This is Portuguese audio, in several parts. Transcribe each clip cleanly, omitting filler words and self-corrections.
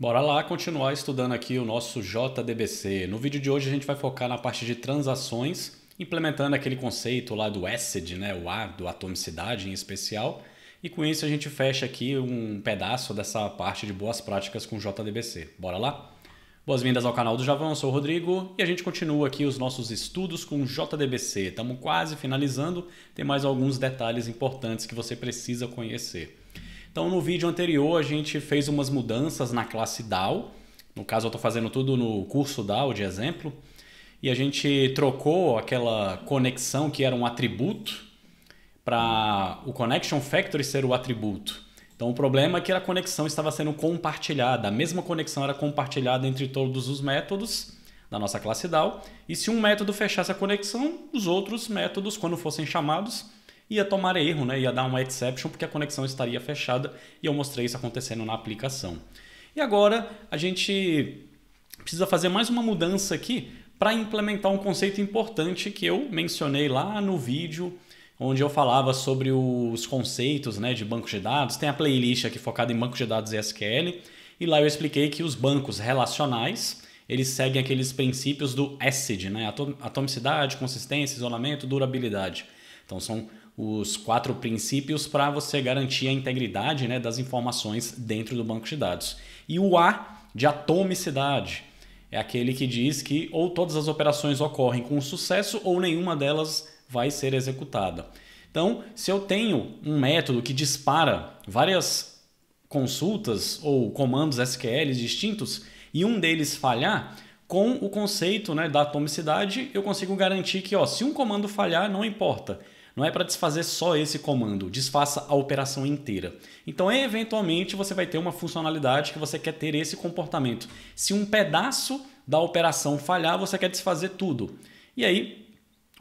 Bora lá continuar estudando aqui o nosso JDBC. No vídeo de hoje a gente vai focar na parte de transações, implementando aquele conceito lá do ACID, né? O A, do atomicidade em especial. E com isso a gente fecha aqui um pedaço dessa parte de boas práticas com JDBC. Bora lá? Boas-vindas ao canal do Javão, eu sou o Rodrigo e a gente continua aqui os nossos estudos com JDBC. Estamos quase finalizando, tem mais alguns detalhes importantes que você precisa conhecer. Então no vídeo anterior a gente fez umas mudanças na classe DAO, no caso eu estou fazendo tudo no curso DAO de exemplo, e a gente trocou aquela conexão que era um atributo para o Connection Factory ser o atributo. Então o problema é que a conexão estava sendo compartilhada, a mesma conexão era compartilhada entre todos os métodos da nossa classe DAO, e se um método fechasse a conexão, os outros métodos, quando fossem chamados, ia tomar erro, né? Ia dar uma exception porque a conexão estaria fechada, e eu mostrei isso acontecendo na aplicação. E agora a gente precisa fazer mais uma mudança aqui para implementar um conceito importante que eu mencionei lá no vídeo onde eu falava sobre os conceitos, né, de bancos de dados. Tem a playlist aqui focada em bancos de dados e SQL, e lá eu expliquei que os bancos relacionais eles seguem aqueles princípios do ACID, né? Atomicidade, consistência, isolamento, durabilidade. Então são os 4 princípios para você garantir a integridade, né, das informações dentro do banco de dados. E o A de atomicidade é aquele que diz que ou todas as operações ocorrem com sucesso ou nenhuma delas vai ser executada. Então, se eu tenho um método que dispara várias consultas ou comandos SQL distintos e um deles falhar, com o conceito, né, da atomicidade, eu consigo garantir que se um comando falhar, não importa. Não é para desfazer só esse comando, desfaça a operação inteira. Então, eventualmente, você vai ter uma funcionalidade que você quer ter esse comportamento. Se um pedaço da operação falhar, você quer desfazer tudo. E aí,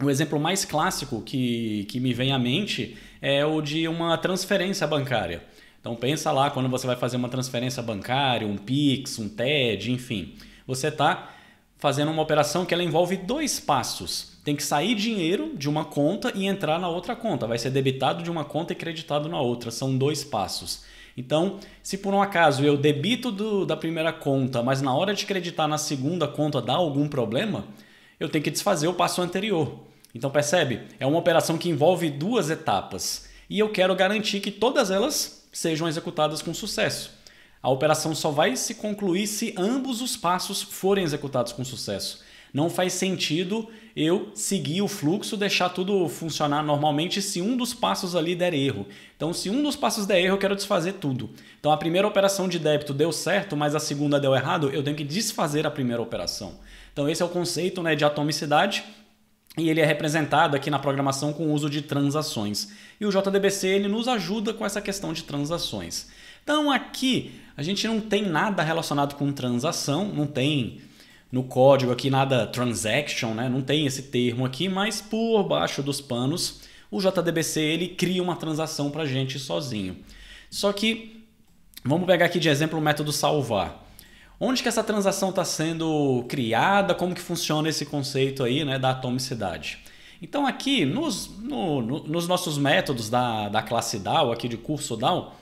o exemplo mais clássico que me vem à mente é o de uma transferência bancária. Então, pensa lá quando você vai fazer uma transferência bancária, um Pix, um TED, enfim. Você está fazendo uma operação que ela envolve 2 passos. Tem que sair dinheiro de uma conta e entrar na outra conta. Vai ser debitado de uma conta e creditado na outra. São 2 passos. Então, se por um acaso eu debito da primeira conta, mas na hora de creditar na segunda conta dá algum problema, eu tenho que desfazer o passo anterior. Então, percebe? É uma operação que envolve 2 etapas. E eu quero garantir que todas elas sejam executadas com sucesso. A operação só vai se concluir se ambos os passos forem executados com sucesso. Não faz sentido eu seguir o fluxo, deixar tudo funcionar normalmente se um dos passos ali der erro. Então, se um dos passos der erro, eu quero desfazer tudo. Então, a primeira operação de débito deu certo, mas a segunda deu errado, eu tenho que desfazer a primeira operação. Então, esse é o conceito, né, de atomicidade. E ele é representado aqui na programação com o uso de transações. E o JDBC ele nos ajuda com essa questão de transações. Então aqui a gente não tem nada relacionado com transação, não tem no código aqui nada transaction, né? Não tem esse termo aqui, mas por baixo dos panos o JDBC ele cria uma transação para a gente sozinho. Só que vamos pegar aqui de exemplo o método salvar. Onde que essa transação está sendo criada? Como que funciona esse conceito aí, né, da atomicidade? Então aqui nos nossos métodos da classe DAO, aqui de curso DAO,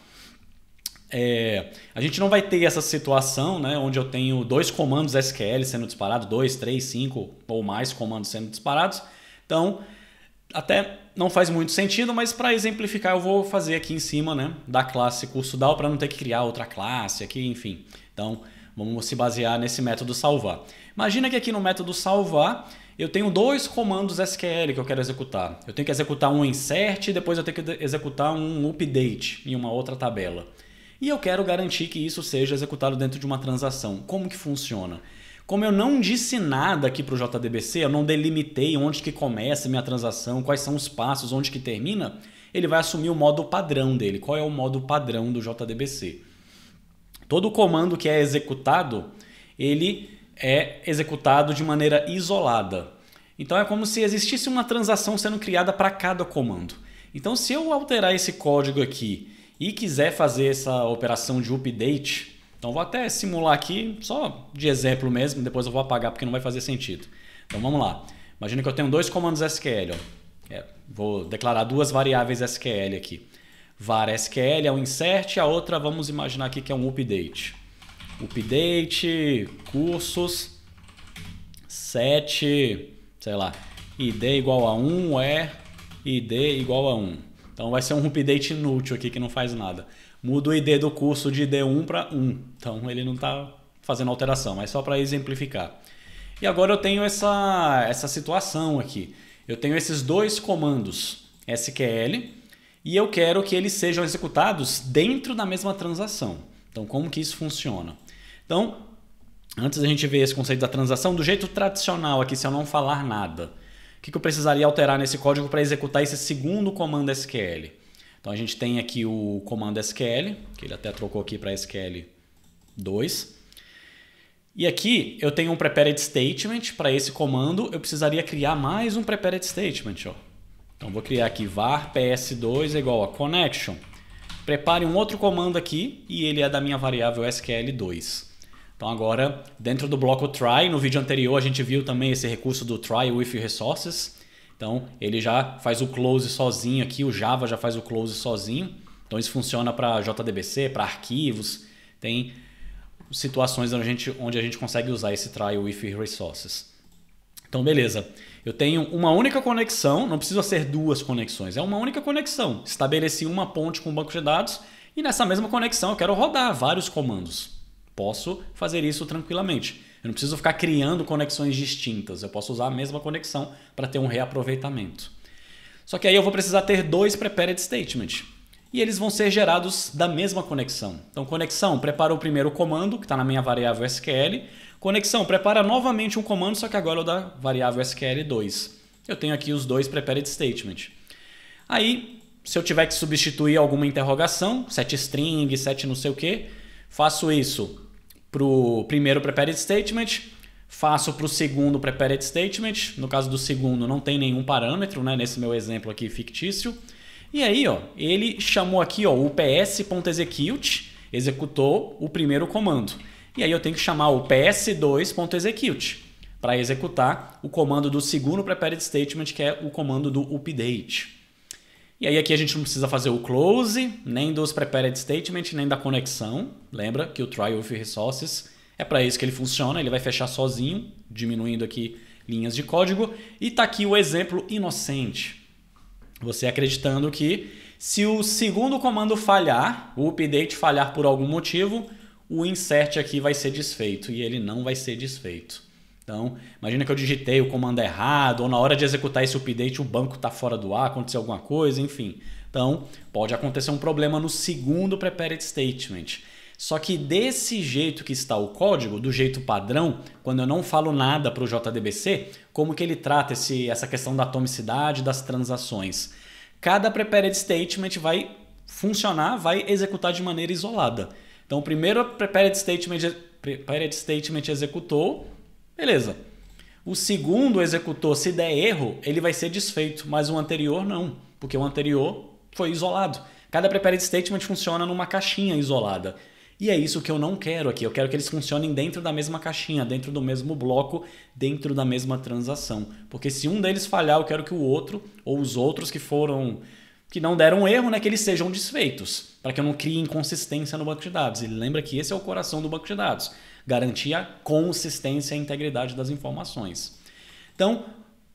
a gente não vai ter essa situação, né, onde eu tenho 2 comandos SQL sendo disparados, 2, 3, 5 ou mais comandos sendo disparados. Então até não faz muito sentido, mas para exemplificar eu vou fazer aqui em cima, né, da classe curso DAO para não ter que criar outra classe aqui, enfim. Então vamos se basear nesse método salvar. Imagina que aqui no método salvar eu tenho 2 comandos SQL que eu quero executar. Eu tenho que executar um insert e depois eu tenho que executar um update em uma outra tabela. E eu quero garantir que isso seja executado dentro de uma transação. Como que funciona? Como eu não disse nada aqui para o JDBC, eu não delimitei onde que começa a minha transação, quais são os passos, onde que termina, ele vai assumir o modo padrão dele. Qual é o modo padrão do JDBC? Todo comando que é executado, ele é executado de maneira isolada. Então é como se existisse uma transação sendo criada para cada comando. Então se eu alterar esse código aqui e quiser fazer essa operação de update, então vou até simular aqui, só de exemplo mesmo, depois eu vou apagar porque não vai fazer sentido. Então vamos lá. Imagina que eu tenho 2 comandos SQL. Vou declarar 2 variáveis SQL aqui. var SQL é um insert, a outra vamos imaginar aqui que é um update. update, cursos, set, sei lá, id igual a 1, id igual a 1. Então vai ser um update inútil aqui que não faz nada. Muda o id do curso de id1 para 1. Então ele não está fazendo alteração, mas só para exemplificar. E agora eu tenho essa situação aqui. Eu tenho esses dois comandos SQL e eu quero que eles sejam executados dentro da mesma transação. Então como que isso funciona? Então, antes da gente ver esse conceito da transação, do jeito tradicional aqui, se eu não falar nada, o que eu precisaria alterar nesse código para executar esse segundo comando SQL? Então a gente tem aqui o comando SQL, que ele até trocou aqui para SQL 2. E aqui eu tenho um prepared statement para esse comando, eu precisaria criar mais um prepared statement. Ó. Então vou criar aqui var ps2 igual a connection. Prepare um outro comando aqui e ele é da minha variável SQL2. Então agora, dentro do bloco try, no vídeo anterior a gente viu também esse recurso do try with resources. Então ele já faz o close sozinho aqui, o Java já faz o close sozinho. Então isso funciona para JDBC, para arquivos, tem situações onde a gente consegue usar esse try with resources. Então beleza, eu tenho uma única conexão, não precisa ser duas conexões, é uma única conexão. Estabeleci uma ponte com o banco de dados e nessa mesma conexão eu quero rodar vários comandos. Posso fazer isso tranquilamente. Eu não preciso ficar criando conexões distintas. Eu posso usar a mesma conexão para ter um reaproveitamento. Só que aí eu vou precisar ter dois prepared statements. E eles vão ser gerados da mesma conexão. Então, conexão, prepara o primeiro comando, que está na minha variável SQL. Conexão, prepara novamente um comando, só que agora é o da variável SQL2. Eu tenho aqui os dois prepared statements. Aí, se eu tiver que substituir alguma interrogação, set string, set não sei o que, faço isso para o primeiro prepared statement, faço para o segundo prepared statement. No caso do segundo não tem nenhum parâmetro, né, nesse meu exemplo aqui fictício. E aí, ó, ele chamou aqui ó, o ps.execute, executou o primeiro comando. E aí eu tenho que chamar o ps2.execute para executar o comando do segundo prepared statement, que é o comando do update. E aí aqui a gente não precisa fazer o close, nem dos prepared statement, nem da conexão. Lembra que o try with resources é para isso que ele funciona, ele vai fechar sozinho, diminuindo aqui linhas de código. E está aqui o exemplo inocente. Você acreditando que se o segundo comando falhar, o update falhar por algum motivo, o insert aqui vai ser desfeito e ele não vai ser desfeito. Então, imagina que eu digitei o comando errado ou na hora de executar esse update o banco está fora do ar, aconteceu alguma coisa, enfim. Então, pode acontecer um problema no segundo prepared statement. Só que desse jeito que está o código, do jeito padrão, quando eu não falo nada para o JDBC, como que ele trata essa questão da atomicidade das transações? Cada prepared statement vai funcionar, vai executar de maneira isolada. Então o primeiro prepared statement executou, beleza. O segundo executou, se der erro, ele vai ser desfeito, mas o anterior não, porque o anterior foi isolado. Cada prepared statement funciona numa caixinha isolada. E é isso que eu não quero aqui. Eu quero que eles funcionem dentro da mesma caixinha, dentro do mesmo bloco, dentro da mesma transação. Porque se um deles falhar, eu quero que o outro, ou os outros que não deram erro, né, que eles sejam desfeitos, para que eu não crie inconsistência no banco de dados. E lembra que esse é o coração do banco de dados, garantir a consistência e a integridade das informações. Então,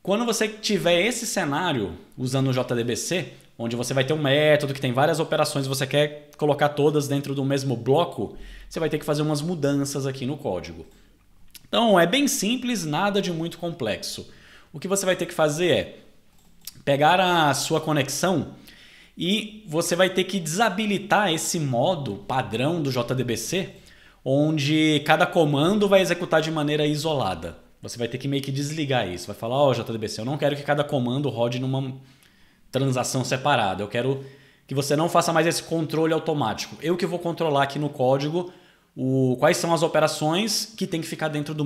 quando você tiver esse cenário usando o JDBC, onde você vai ter um método que tem várias operações, você quer colocar todas dentro do mesmo bloco, você vai ter que fazer umas mudanças aqui no código. Então é bem simples, nada de muito complexo. O que você vai ter que fazer é pegar a sua conexão e você vai ter que desabilitar esse modo padrão do JDBC, onde cada comando vai executar de maneira isolada. Você vai ter que meio que desligar isso. Vai falar, ó, JDBC, eu não quero que cada comando rode numa transação separada. Eu quero que você não faça mais esse controle automático. Eu que vou controlar aqui no código quais são as operações que tem que ficar dentro da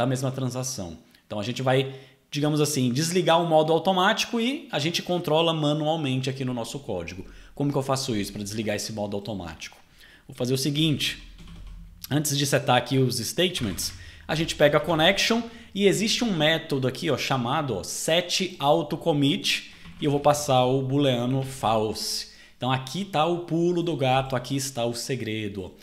mesma transação. Então a gente vai, digamos assim, desligar o modo automático e a gente controla manualmente aqui no nosso código. Como que eu faço isso para desligar esse modo automático? Vou fazer o seguinte. Antes de setar aqui os statements, a gente pega a connection e existe um método aqui ó, chamado setAutoCommit e eu vou passar o booleano false. Então aqui está o pulo do gato, aqui está o segredo.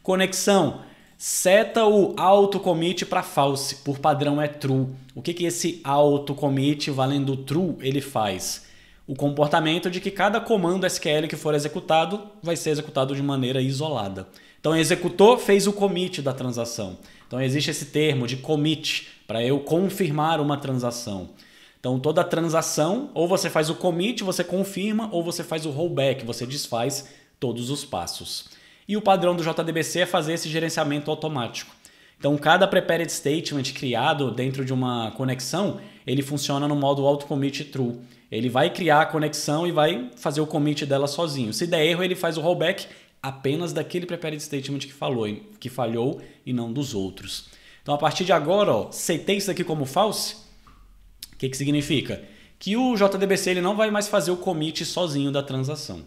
Conexão. Seta o auto commit para false, por padrão é true. O que esse auto commit valendo true ele faz? O comportamento de que cada comando SQL que for executado vai ser executado de maneira isolada. Então executou, fez o commit da transação. Então existe esse termo de commit para eu confirmar uma transação. Então toda transação, ou você faz o commit, você confirma, ou você faz o rollback, você desfaz todos os passos. E o padrão do JDBC é fazer esse gerenciamento automático. Então, cada prepared statement criado dentro de uma conexão, ele funciona no modo auto-commit true. Ele vai criar a conexão e vai fazer o commit dela sozinho. Se der erro, ele faz o rollback apenas daquele prepared statement que falhou e não dos outros. Então, a partir de agora, ó, setei isso aqui como false. O que significa? Que o JDBC ele não vai mais fazer o commit sozinho da transação.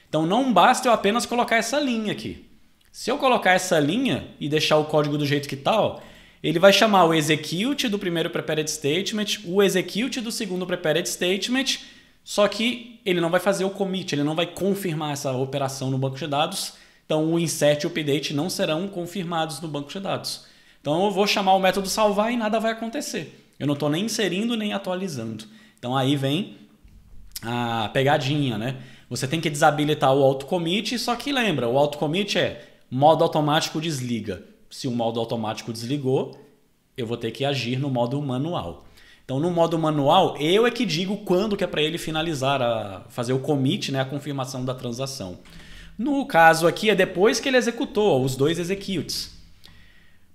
Então não basta eu apenas colocar essa linha aqui. Se eu colocar essa linha e deixar o código do jeito que está, ele vai chamar o execute do primeiro prepared statement, o execute do segundo prepared statement, só que ele não vai fazer o commit, ele não vai confirmar essa operação no banco de dados. Então o insert e o update não serão confirmados no banco de dados. Então eu vou chamar o método salvar e nada vai acontecer. Eu não estou nem inserindo nem atualizando. Então aí vem a pegadinha, né? Você tem que desabilitar o auto-commit, só que lembra, o auto-commit é modo automático desliga. Se o modo automático desligou, eu vou ter que agir no modo manual. Então, no modo manual, eu é que digo quando que é para ele finalizar, fazer o commit, né, a confirmação da transação. No caso aqui, é depois que ele executou os dois executes.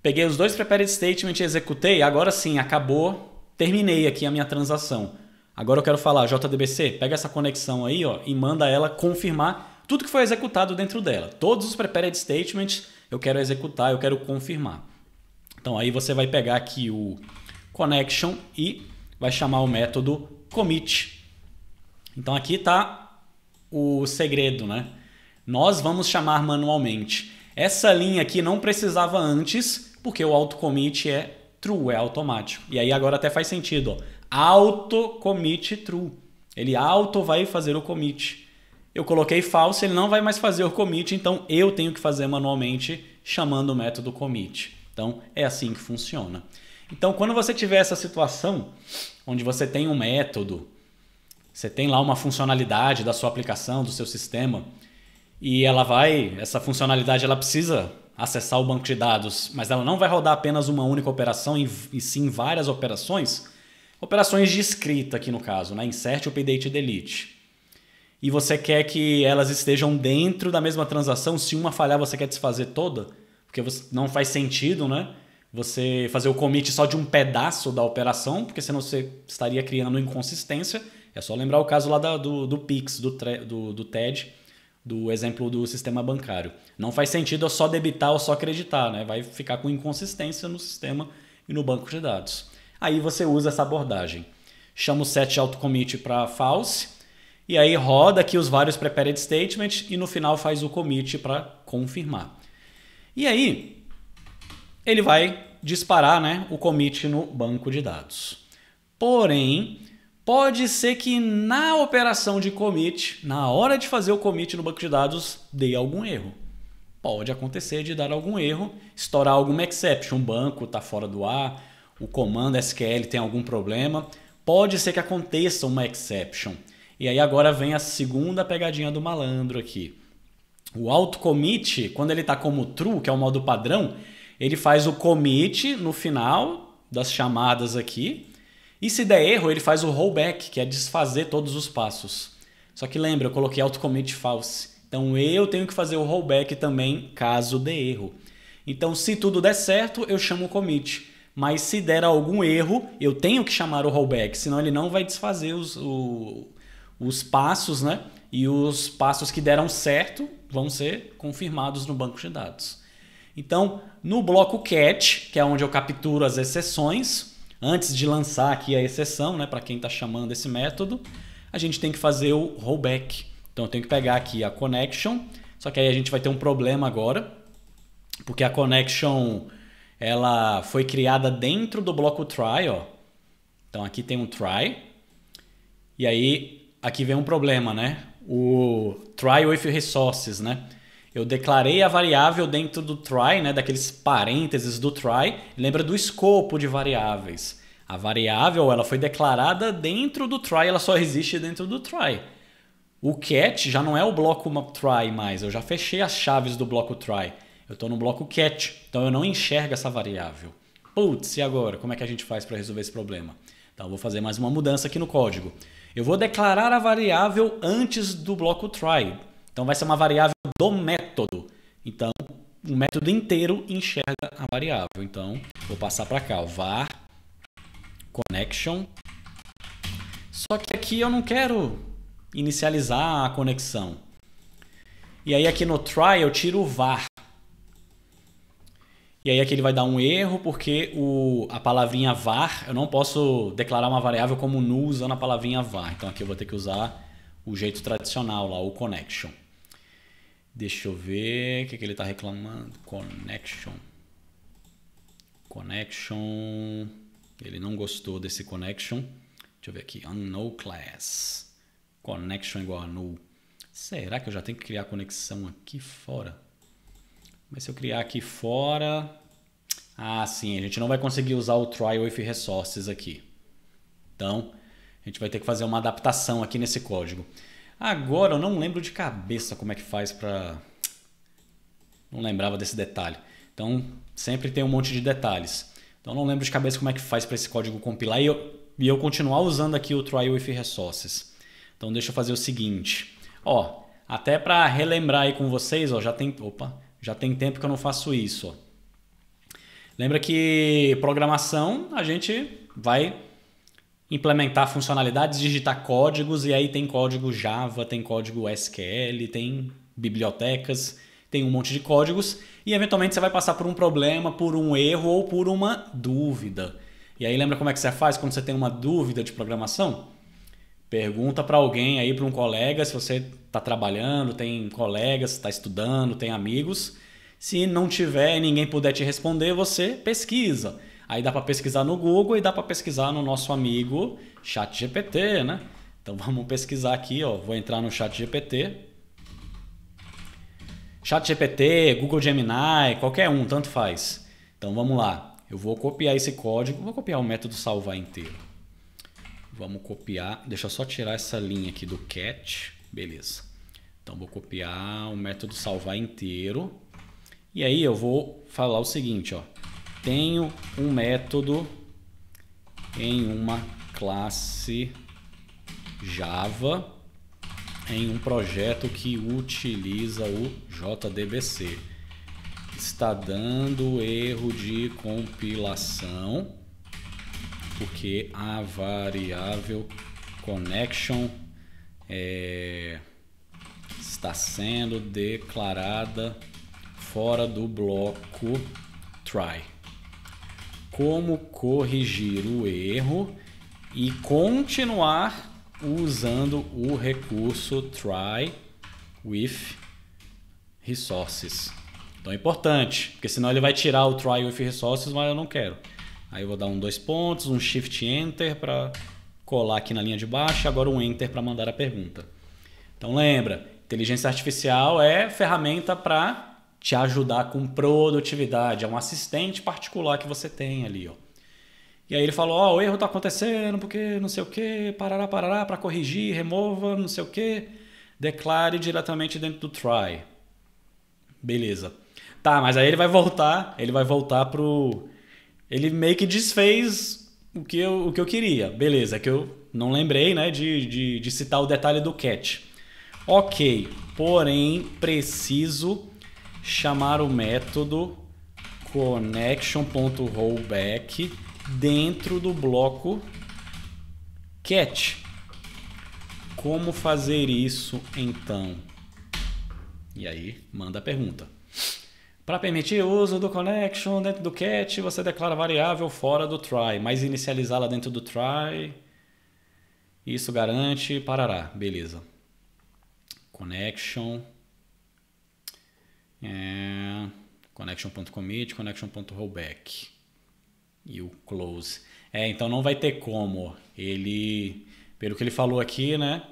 Peguei os dois prepared statements e executei, agora sim, acabou, terminei aqui a minha transação. Agora eu quero falar, JDBC, pega essa conexão aí ó, e manda ela confirmar tudo que foi executado dentro dela. Todos os prepared statements eu quero executar, eu quero confirmar. Então aí você vai pegar aqui o connection e vai chamar o método commit. Então aqui está o segredo, né? Nós vamos chamar manualmente. Essa linha aqui não precisava antes, porque o auto-commit é true, é automático. E aí agora até faz sentido, ó. Auto-commit true. Ele auto vai fazer o commit. Eu coloquei false, ele não vai mais fazer o commit, então eu tenho que fazer manualmente chamando o método commit. Então é assim que funciona. Então quando você tiver essa situação, onde você tem um método, você tem lá uma funcionalidade da sua aplicação, do seu sistema, e essa funcionalidade ela precisa acessar o banco de dados, mas ela não vai rodar apenas uma única operação e sim várias operações. Operações de escrita aqui no caso, né? Insert, update e delete. E você quer que elas estejam dentro da mesma transação. Se uma falhar, você quer desfazer toda? Porque não faz sentido, né? Você fazer o commit só de um pedaço da operação, porque senão você estaria criando inconsistência. É só lembrar o caso lá do Pix, do TED, do exemplo do sistema bancário. Não faz sentido eu só debitar ou só acreditar, né? Vai ficar com inconsistência no sistema e no banco de dados. Aí você usa essa abordagem. Chama o set autocommit para false e aí roda aqui os vários prepared statements e no final faz o commit para confirmar. E aí ele vai disparar, né, o commit no banco de dados. Porém, pode ser que na operação de commit, na hora de fazer o commit no banco de dados, dê algum erro. Pode acontecer de dar algum erro, estourar alguma exception, um banco está fora do ar, o comando SQL tem algum problema, pode ser que aconteça uma exception. E aí agora vem a segunda pegadinha do malandro aqui. O autocommit, quando ele está como true, que é o modo padrão, ele faz o commit no final das chamadas aqui, e se der erro, ele faz o rollback, que é desfazer todos os passos. Só que lembra, eu coloquei autocommit false. Então eu tenho que fazer o rollback também, caso dê erro. Então se tudo der certo, eu chamo o commit. Mas se der algum erro, eu tenho que chamar o rollback, senão ele não vai desfazer os passos, né? E os passos que deram certo vão ser confirmados no banco de dados. Então, no bloco catch, que é onde eu capturo as exceções, antes de lançar aqui a exceção, né, para quem está chamando esse método, a gente tem que fazer o rollback. Então, eu tenho que pegar aqui a connection, só que aí a gente vai ter um problema agora, porque a connection ela foi criada dentro do bloco try, ó. Então, aqui tem um try, e aí aqui vem um problema, né? O try with resources, né? Eu declarei a variável dentro do try, né, daqueles parênteses do try. Lembra do escopo de variáveis. A variável ela foi declarada dentro do try, ela só existe dentro do try. O catch já não é o bloco try mais, eu já fechei as chaves do bloco try. Eu estou no bloco catch, então eu não enxergo essa variável. Putz, e agora? Como é que a gente faz para resolver esse problema? Então eu vou fazer mais uma mudança aqui no código. Eu vou declarar a variável antes do bloco try. Então vai ser uma variável do método. Então o método inteiro enxerga a variável. Então vou passar para cá, var connection. Só que aqui eu não quero inicializar a conexão. E aí aqui no try eu tiro o var. E aí aqui ele vai dar um erro porque a palavrinha var, eu não posso declarar uma variável como null usando a palavrinha var. Então aqui eu vou ter que usar o jeito tradicional lá, o connection. Deixa eu ver o que ele está reclamando. Connection. Connection. Ele não gostou desse connection. Deixa eu ver aqui. Unknown class. Connection igual a null. Será que eu já tenho que criar conexão aqui fora? Mas se eu criar aqui fora... Ah, sim. A gente não vai conseguir usar o try with resources aqui. Então, a gente vai ter que fazer uma adaptação aqui nesse código. Agora, eu não lembro de cabeça como é que faz para... Não lembrava desse detalhe. Então, sempre tem um monte de detalhes. Então, não lembro de cabeça como é que faz para esse código compilar e eu continuar usando aqui o try with resources. Então, deixa eu fazer o seguinte. Ó, até para relembrar aí com vocês, ó, já tem tempo que eu não faço isso. Ó. Lembra que programação a gente vai implementar funcionalidades, digitar códigos e aí tem código Java, tem código SQL, tem bibliotecas, tem um monte de códigos e eventualmente você vai passar por um problema, por um erro ou por uma dúvida. E aí lembra como é que você faz quando você tem uma dúvida de programação? Pergunta para alguém aí, para um colega, se você está trabalhando, tem colegas, está estudando, tem amigos. Se não tiver e ninguém puder te responder, você pesquisa. Aí dá para pesquisar no Google e dá para pesquisar no nosso amigo ChatGPT, né? Então vamos pesquisar aqui, ó. Vou entrar no ChatGPT. ChatGPT, Google Gemini, qualquer um, tanto faz. Então vamos lá. Eu vou copiar esse código, vou copiar o método salvar inteiro. Vamos copiar, deixa eu só tirar essa linha aqui do catch, beleza. Então vou copiar o método salvar inteiro. E aí eu vou falar o seguinte, ó. Tenho um método em uma classe Java em um projeto que utiliza o JDBC. Está dando erro de compilação porque a variável connection está sendo declarada fora do bloco try. Como corrigir o erro e continuar usando o recurso try with resources. Então é importante, porque senão ele vai tirar o try with resources, mas eu não quero. Aí eu vou dar um 2 pontos, um shift enter para colar aqui na linha de baixo, agora um enter para mandar a pergunta. Então lembra, inteligência artificial é ferramenta para te ajudar com produtividade, é um assistente particular que você tem ali, ó. E aí ele falou, ó, o erro está acontecendo porque não sei o que, parará, para corrigir, remova, não sei o que, declare diretamente dentro do try. Beleza. Tá, mas aí ele vai voltar pro... Ele meio que desfez o que eu queria. Beleza, é que eu não lembrei, né, de citar o detalhe do catch. Ok, porém preciso chamar o método connection.rollback dentro do bloco catch. Como fazer isso então? E aí manda a pergunta. Para permitir o uso do connection dentro do catch, você declara a variável fora do try, mas inicializá-la dentro do try, isso garante, parará, beleza. Connection, connection.commit, connection.rollback e o close. Então não vai ter como ele, pelo que ele falou aqui, né?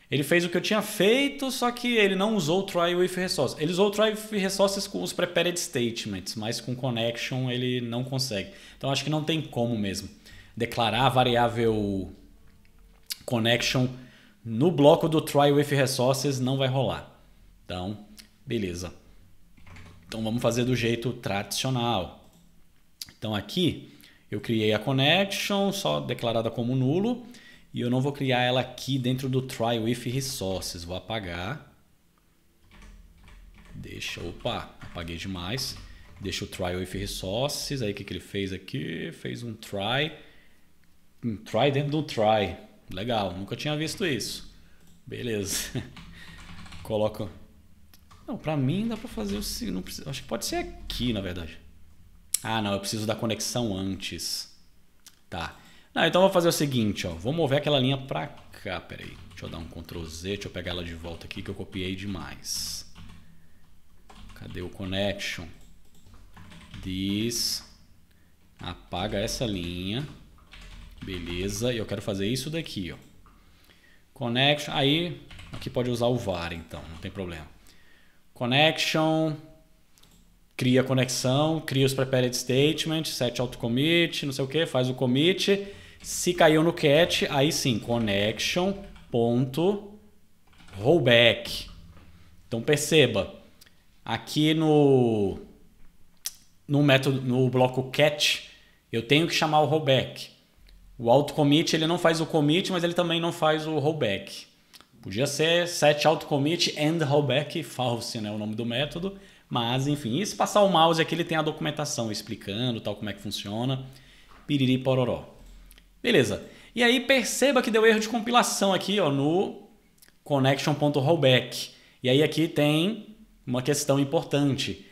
Ele fez o que eu tinha feito, só que ele não usou o try with resources. Ele usou o try with resources com os prepared statements, mas com connection ele não consegue. Então acho que não tem como mesmo declarar a variável connection no bloco do try with resources, não vai rolar. Então, beleza. Então vamos fazer do jeito tradicional. Então aqui eu criei a connection, só declarada como nulo. E eu não vou criar ela aqui dentro do try with resources. Vou apagar. Opa, apaguei demais. Deixa o try with resources. Aí o que ele fez aqui? Fez um try. Um try dentro do try. Legal, nunca tinha visto isso. Beleza. Coloca. Não, pra mim dá pra fazer o seguinte. Acho que pode ser aqui, na verdade. Ah, não, eu preciso da conexão antes. Tá. Não, então eu vou fazer o seguinte, ó. Vou mover aquela linha pra cá. Pera aí. Deixa eu dar um Ctrl Z. Deixa eu pegar ela de volta aqui que eu copiei demais. Cadê o connection? This. Apaga essa linha. Beleza. E eu quero fazer isso daqui, ó. Connection. Aí, aqui pode usar o var, então. Não tem problema. Connection. Cria a conexão. Cria os prepared statements. Set auto commit. Não sei o que. Faz o commit. Se caiu no cat, aí sim, connection.rollback. Então perceba, aqui no método, no bloco cat, eu tenho que chamar o rollback. O autocommit ele não faz o commit, mas ele também não faz o rollback. Podia ser set autocommit and rollback false, né, o nome do método. Mas enfim, e se passar o mouse aqui ele tem a documentação explicando tal como é que funciona. Piriri pororó. Beleza. E aí perceba que deu erro de compilação aqui, ó, no connection.rollback. E aí aqui tem uma questão importante.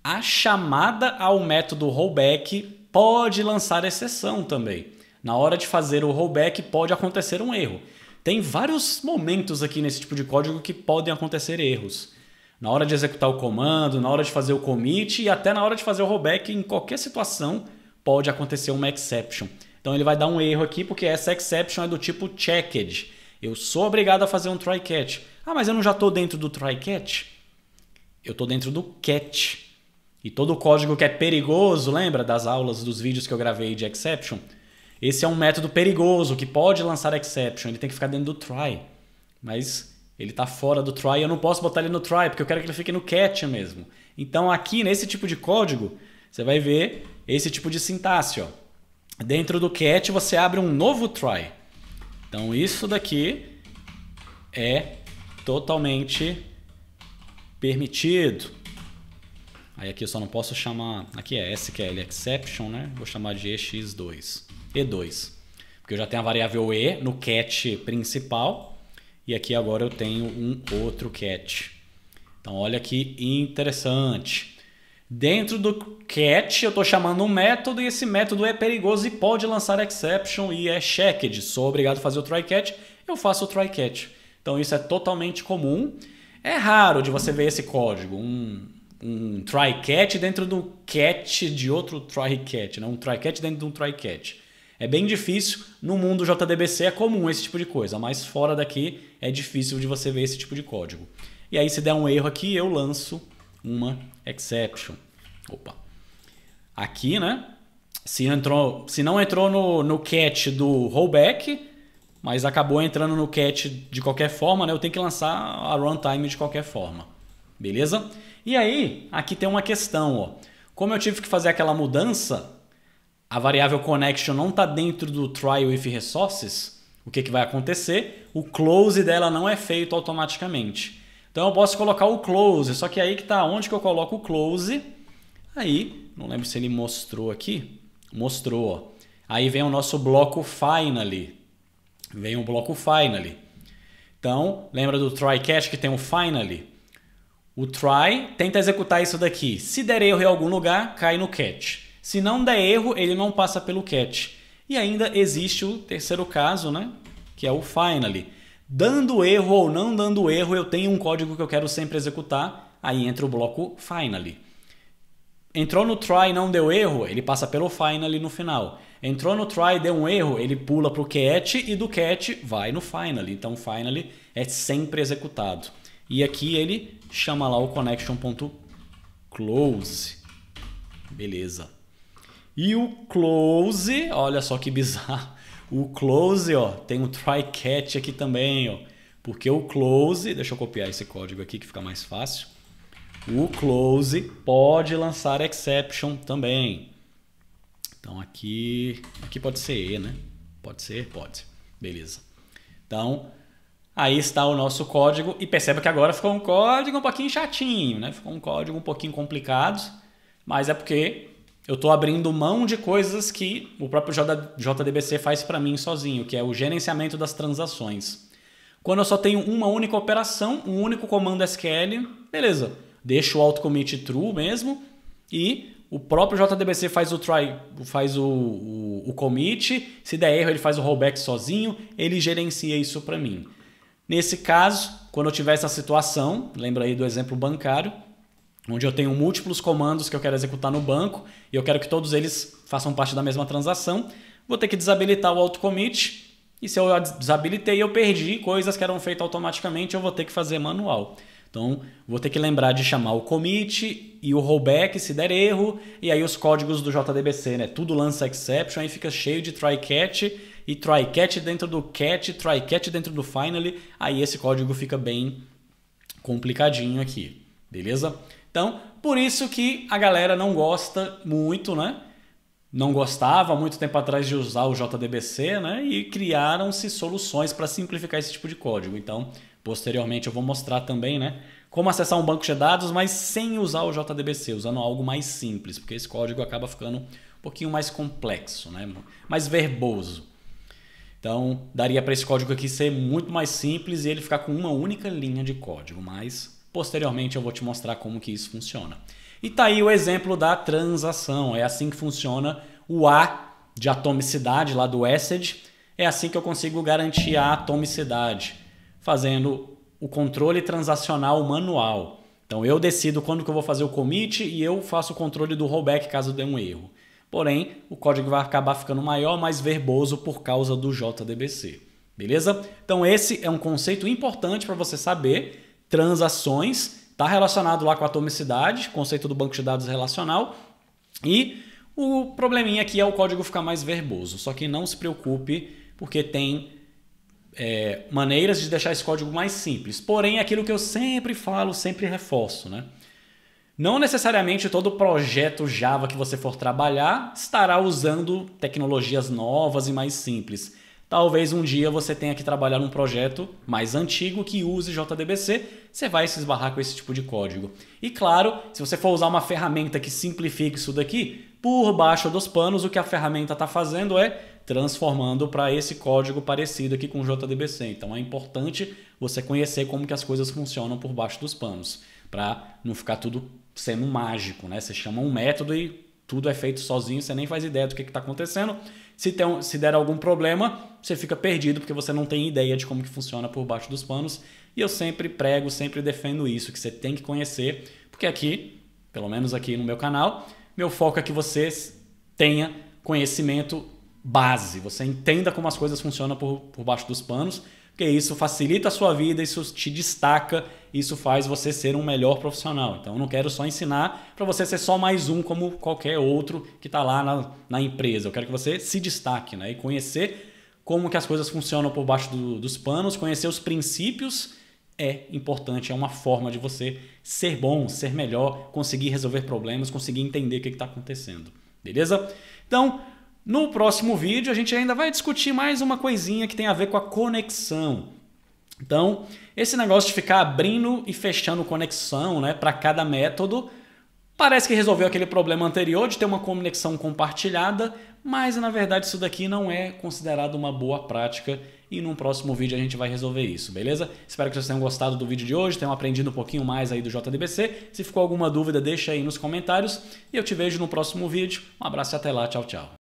A chamada ao método rollback pode lançar exceção também. Na hora de fazer o rollback pode acontecer um erro. Tem vários momentos aqui nesse tipo de código que podem acontecer erros. Na hora de executar o comando, na hora de fazer o commit e até na hora de fazer o rollback, em qualquer situação pode acontecer uma exception. Então ele vai dar um erro aqui porque essa exception é do tipo checked. Eu sou obrigado a fazer um try catch. Ah, mas eu não já estou dentro do try catch? Eu estou dentro do catch. E todo código que é perigoso, lembra das aulas, dos vídeos que eu gravei de exception? Esse é um método perigoso que pode lançar exception. Ele tem que ficar dentro do try. Mas ele está fora do try. Eu não posso botar ele no try porque eu quero que ele fique no catch mesmo. Então aqui nesse tipo de código, você vai ver esse tipo de sintaxe, ó. Dentro do catch você abre um novo try. Então isso daqui é totalmente permitido. Aí aqui eu só não posso chamar... Aqui é SQL exception, né? Vou chamar de EX2. E2. Porque eu já tenho a variável E no catch principal. E aqui agora eu tenho um outro catch. Então olha que interessante. Dentro do catch eu estou chamando um método e esse método é perigoso e pode lançar exception e é checked. Sou obrigado a fazer o try catch, eu faço o try catch. Então isso é totalmente comum. É raro de você ver esse código, um try catch dentro do catch de outro try catch, né? Um try catch dentro de um try catch. É bem difícil, no mundo JDBC é comum esse tipo de coisa, mas fora daqui é difícil de você ver esse tipo de código. E aí se der um erro aqui, eu lanço uma exception. Opa. Aqui, né? Se não entrou no catch do rollback, mas acabou entrando no catch de qualquer forma, né? Eu tenho que lançar a runtime de qualquer forma. Beleza? E aí, aqui tem uma questão, ó. Como eu tive que fazer aquela mudança, a variável connection não está dentro do try with resources, o que vai acontecer? O close dela não é feito automaticamente. Então eu posso colocar o close, só que aí que tá onde que eu coloco o close. Aí, não lembro se ele mostrou aqui. Mostrou, ó. Aí vem o nosso bloco finally. Vem o bloco finally. Então, lembra do try catch que tem o finally? O try tenta executar isso daqui. Se der erro em algum lugar, cai no catch. Se não der erro, ele não passa pelo catch. E ainda existe o terceiro caso, né? Que é o finally. Dando erro ou não dando erro, eu tenho um código que eu quero sempre executar. Aí entra o bloco finally. entrou no try e não deu erro, ele passa pelo finally no final. Entrou no try e deu um erro, ele pula para o catch e do catch vai no finally. Então o finally é sempre executado. E aqui ele chama lá o connection.close. Beleza. E o close, olha só que bizarro. O close, ó, tem um try catch aqui também, ó. Porque o close, deixa eu copiar esse código aqui que fica mais fácil. O close pode lançar exception também. Então aqui pode ser E, né? Pode ser? Pode. Beleza. Então, aí está o nosso código. E perceba que agora ficou um código um pouquinho chatinho, né? Ficou um código um pouquinho complicado. Mas é porque eu estou abrindo mão de coisas que o próprio JDBC faz para mim sozinho, que é o gerenciamento das transações. Quando eu só tenho uma única operação, um único comando SQL, beleza. Deixo o autocommit true mesmo e o próprio JDBC faz o try, faz o commit. Se der erro, ele faz o rollback sozinho, ele gerencia isso para mim. Nesse caso, quando eu tiver essa situação, lembra aí do exemplo bancário, onde eu tenho múltiplos comandos que eu quero executar no banco e eu quero que todos eles façam parte da mesma transação, vou ter que desabilitar o autocommit. E se eu desabilitei, eu perdi coisas que eram feitas automaticamente, eu vou ter que fazer manual. Então, vou ter que lembrar de chamar o commit e o rollback se der erro, e aí os códigos do JDBC, né? Tudo lança exception, aí fica cheio de try catch, e try catch dentro do catch, try catch dentro do finally, aí esse código fica bem complicadinho aqui, beleza? Então, por isso que a galera não gosta muito, né? Não gostava há muito tempo atrás de usar o JDBC, né? E criaram-se soluções para simplificar esse tipo de código. Então, posteriormente eu vou mostrar também, né, como acessar um banco de dados, mas sem usar o JDBC, usando algo mais simples, porque esse código acaba ficando um pouquinho mais complexo, né? Mais verboso. Então, daria para esse código aqui ser muito mais simples e ele ficar com uma única linha de código, mas posteriormente eu vou te mostrar como que isso funciona. E tá aí o exemplo da transação, é assim que funciona o A de atomicidade lá do ACID, é assim que eu consigo garantir a atomicidade, fazendo o controle transacional manual. Então eu decido quando que eu vou fazer o commit e eu faço o controle do rollback caso dê um erro. Porém, o código vai acabar ficando maior, mais verboso por causa do JDBC. Beleza? Então esse é um conceito importante para você saber. Transações está relacionado lá com a atomicidade, conceito do banco de dados relacional. E o probleminha aqui é o código ficar mais verboso. Só que não se preocupe, porque tem maneiras de deixar esse código mais simples. Porém, aquilo que eu sempre falo, sempre reforço, né? Não necessariamente todo projeto Java que você for trabalhar estará usando tecnologias novas e mais simples. Talvez um dia você tenha que trabalhar num projeto mais antigo que use JDBC, você vai se esbarrar com esse tipo de código. E claro, se você for usar uma ferramenta que simplifique isso daqui, por baixo dos panos o que a ferramenta está fazendo é transformando para esse código parecido aqui com o JDBC. Então é importante você conhecer como que as coisas funcionam por baixo dos panos, para não ficar tudo sendo mágico, né? Você chama um método e tudo é feito sozinho, você nem faz ideia do que está acontecendo. Se der algum problema, você fica perdido porque você não tem ideia de como que funciona por baixo dos panos. E eu sempre prego, sempre defendo isso, que você tem que conhecer, porque aqui, pelo menos aqui no meu canal, meu foco é que você tenha conhecimento base, você entenda como as coisas funcionam por baixo dos panos, porque isso facilita a sua vida, isso te destaca, isso faz você ser um melhor profissional. Então eu não quero só ensinar para você ser só mais um como qualquer outro que está lá na empresa. Eu quero que você se destaque, né? E conhecer como que as coisas funcionam por baixo dos panos, conhecer os princípios é importante, é uma forma de você ser bom, ser melhor, conseguir resolver problemas, conseguir entender o que está acontecendo. Beleza? Então, no próximo vídeo a gente ainda vai discutir mais uma coisinha que tem a ver com a conexão. Então, esse negócio de ficar abrindo e fechando conexão, né, para cada método, parece que resolveu aquele problema anterior de ter uma conexão compartilhada, mas na verdade isso daqui não é considerado uma boa prática e num próximo vídeo a gente vai resolver isso, beleza? Espero que vocês tenham gostado do vídeo de hoje, tenham aprendido um pouquinho mais aí do JDBC. Se ficou alguma dúvida, deixa aí nos comentários e eu te vejo no próximo vídeo. Um abraço e até lá, tchau, tchau.